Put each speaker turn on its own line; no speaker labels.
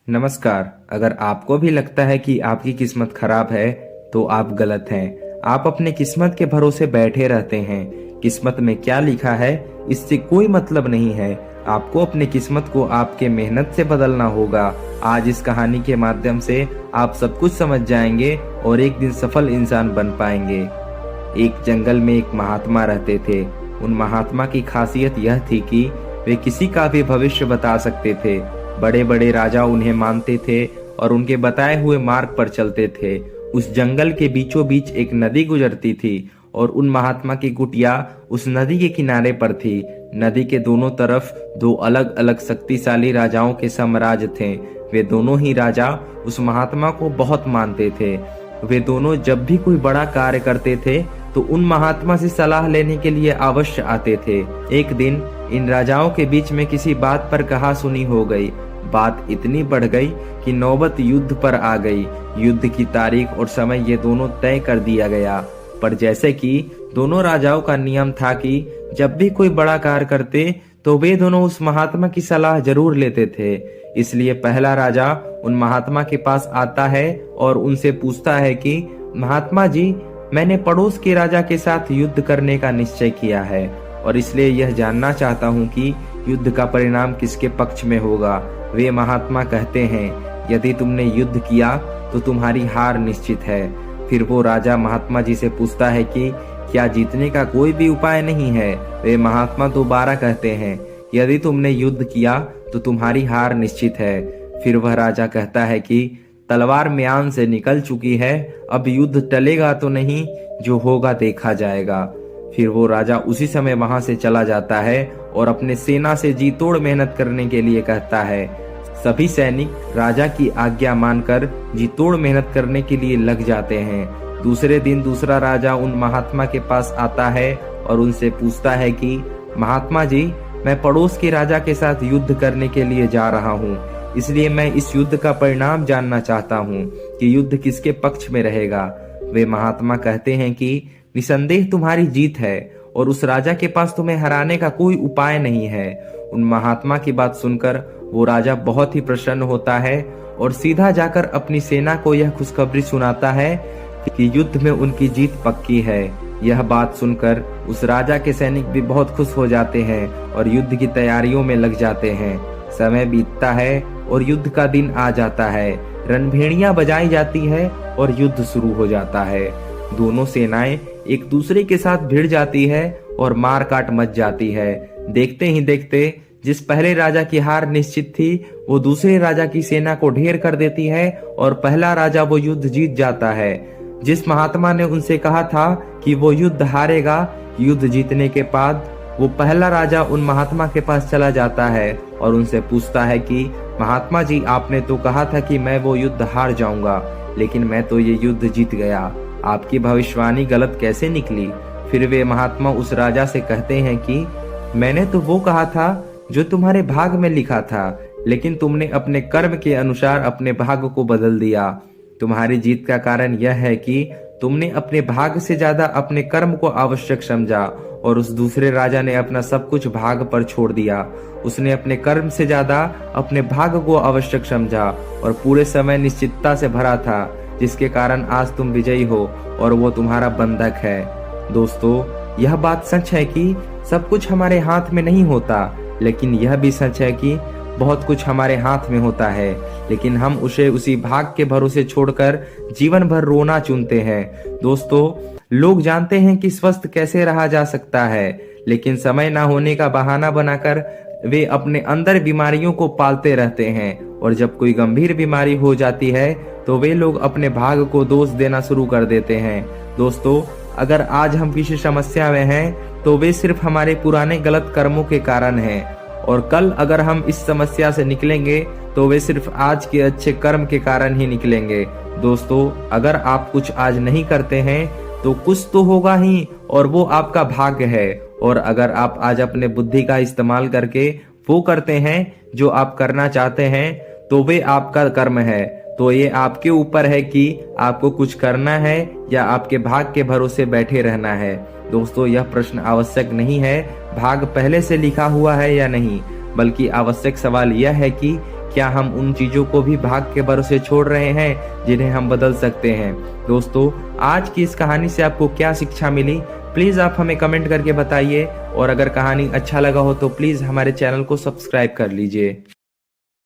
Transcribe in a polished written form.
नमस्कार। अगर आपको भी लगता है कि आपकी किस्मत खराब है तो आप गलत हैं। आप अपने किस्मत के भरोसे बैठे रहते हैं। किस्मत में क्या लिखा है इससे कोई मतलब नहीं है। आपको अपनी किस्मत को आपके मेहनत से बदलना होगा। आज इस कहानी के माध्यम से आप सब कुछ समझ जाएंगे और एक दिन सफल इंसान बन पाएंगे। एक जंगल में एक महात्मा रहते थे। उन महात्मा की खासियत यह थी कि वे किसी का भी भविष्य बता सकते थे। बड़े बड़े राजा उन्हें मानते थे और उनके बताए हुए मार्ग पर चलते थे। उस जंगल के बीचों बीच एक नदी गुजरती थी और उन महात्मा की कुटिया उस नदी के किनारे पर थी। नदी के दोनों तरफ दो अलग अलग शक्तिशाली राजाओं के साम्राज्य थे। वे दोनों ही राजा उस महात्मा को बहुत मानते थे। वे दोनों जब भी कोई बड़ा कार्य करते थे तो उन महात्मा से सलाह लेने के लिए अवश्य आते थे। एक दिन इन राजाओं के बीच में किसी बात पर कहा सुनी हो गई। बात इतनी बढ़ गई कि नौबत युद्ध पर आ गई। युद्ध की तारीख और समय ये दोनों तय कर दिया गया। पर जैसे कि दोनों राजाओं का नियम था कि जब भी कोई बड़ा कार्य करते तो वे दोनों उस महात्मा की सलाह जरूर लेते थे। इसलिए पहला राजा उन महात्मा के पास आता है और उनसे पूछता है कि महात्मा जी, मैंने पड़ोस के राजा के साथ युद्ध करने का निश्चय किया है और इसलिए यह जानना चाहता हूँ कि युद्ध का परिणाम किसके पक्ष में होगा। वे महात्मा कहते हैं, यदि तुमने युद्ध किया तो तुम्हारी हार निश्चित है। फिर वो राजा महात्मा जी से पूछता है कि क्या जीतने का कोई भी उपाय नहीं है। वे महात्मा दोबारा कहते हैं, यदि तुमने युद्ध किया तो तुम्हारी हार निश्चित है। फिर वह राजा कहता है कि तलवार म्यान से निकल चुकी है, अब युद्ध टलेगा तो नहीं, जो होगा देखा जाएगा। फिर वो राजा उसी समय वहां से चला जाता है और अपने सेना से जी तोड़ मेहनत करने के लिए कहता है। सभी सैनिक राजा की आज्ञा मानकर जी तोड़ मेहनत करने के लिए लग जाते हैं। दूसरे दिन दूसरा राजा उन महात्मा के पास आता है और उनसे पूछता है कि महात्मा जी, मैं पड़ोस के राजा के साथ युद्ध करने के लिए जा रहा हूँ, इसलिए मैं इस युद्ध का परिणाम जानना चाहता हूँ कि युद्ध किसके पक्ष में रहेगा। वे महात्मा कहते हैं कि निसंदेह तुम्हारी जीत है और उस राजा के पास तुम्हें हराने का कोई उपाय नहीं है। उन महात्मा की बात सुनकर वो राजा बहुत ही प्रसन्न होता है और सीधा जाकर अपनी सेना को यह खुशखबरी सुनाता है कि युद्ध में उनकी जीत पक्की है। यह बात सुनकर उस राजा के सैनिक भी बहुत खुश हो जाते हैं और युद्ध की तैयारियों में लग जाते हैं। समय बीतता है और युद्ध का दिन आ जाता है। रणभेड़ियां बजाई जाती है और युद्ध शुरू हो जाता है। दोनों सेनाएं एक दूसरे के साथ भिड़ जाती है और मार काट मच जाती है। देखते ही देखते जिस पहले राजा की हार निश्चित थी वो दूसरे राजा की सेना को ढेर कर देती है और पहला राजा वो युद्ध जीत जाता है। जिस महात्मा ने उनसे कहा था कि वो युद्ध हारेगा, युद्ध जीतने के बाद वो पहला राजा उन महात्मा के पास चला जाता है और उनसे पूछता है कि महात्मा जी, आपने तो कहा था कि मैं वो युद्ध हार जाऊंगा, लेकिन मैं तो ये युद्ध जीत गया। आपकी भविष्यवाणी गलत कैसे निकली। फिर वे महात्मा उस राजा से कहते हैं कि मैंने तो वो कहा था जो तुम्हारे भाग में लिखा था, लेकिन तुमने अपने कर्म के अनुसार अपने भाग को बदल दिया। तुम्हारी जीत का कारण यह है कि तुमने अपने भाग से ज्यादा अपने कर्म को आवश्यक समझा और उस दूसरे राजा ने अपना सब कुछ भाग पर छोड़ दिया। उसने अपने कर्म से ज्यादा अपने भाग को आवश्यक समझा और पूरे समय निश्चितता से भरा था, जिसके कारण आज तुम विजयी हो और वो तुम्हारा बंधक है। दोस्तों, यह बात सच है कि सब कुछ हमारे हाथ में नहीं होता, लेकिन यह भी सच है कि बहुत कुछ हमारे हाथ में होता है, लेकिन हम उसे उसी भाग के भरोसे छोड़कर जीवन भर रोना चुनते हैं। दोस्तों, लोग जानते हैं कि स्वस्थ कैसे रहा जा सकता है, लेकिन समय ना होने का बहाना बनाकर वे अपने अंदर बीमारियों को पालते रहते हैं और जब कोई गंभीर बीमारी हो जाती है तो वे लोग अपने भाग को दोष देना शुरू कर देते हैं। दोस्तों, अगर आज हम किसी समस्या में हैं तो वे सिर्फ हमारे पुराने गलत कर्मों के कारण हैं और कल अगर हम इस समस्या से निकलेंगे तो वे सिर्फ आज के अच्छे कर्म के कारण ही निकलेंगे। दोस्तों, अगर आप कुछ आज नहीं करते हैं तो कुछ तो होगा ही और वो आपका भाग्य है, और अगर आप आज अपने बुद्धि का इस्तेमाल करके वो करते हैं जो आप करना चाहते हैं तो वे आपका कर्म है। तो ये आपके ऊपर है कि आपको कुछ करना है या आपके भाग के भरोसे बैठे रहना है। दोस्तों, यह प्रश्न आवश्यक नहीं है भाग पहले से लिखा हुआ है या नहीं, बल्कि आवश्यक सवाल यह है कि क्या हम उन चीजों को भी भाग के भरोसे छोड़ रहे हैं जिन्हें हम बदल सकते हैं? दोस्तों, आज की इस कहानी से आपको क्या शिक्षा मिली, प्लीज आप हमें कमेंट करके बताइए। और अगर कहानी अच्छा लगा हो तो प्लीज हमारे चैनल को सब्सक्राइब कर लीजिए।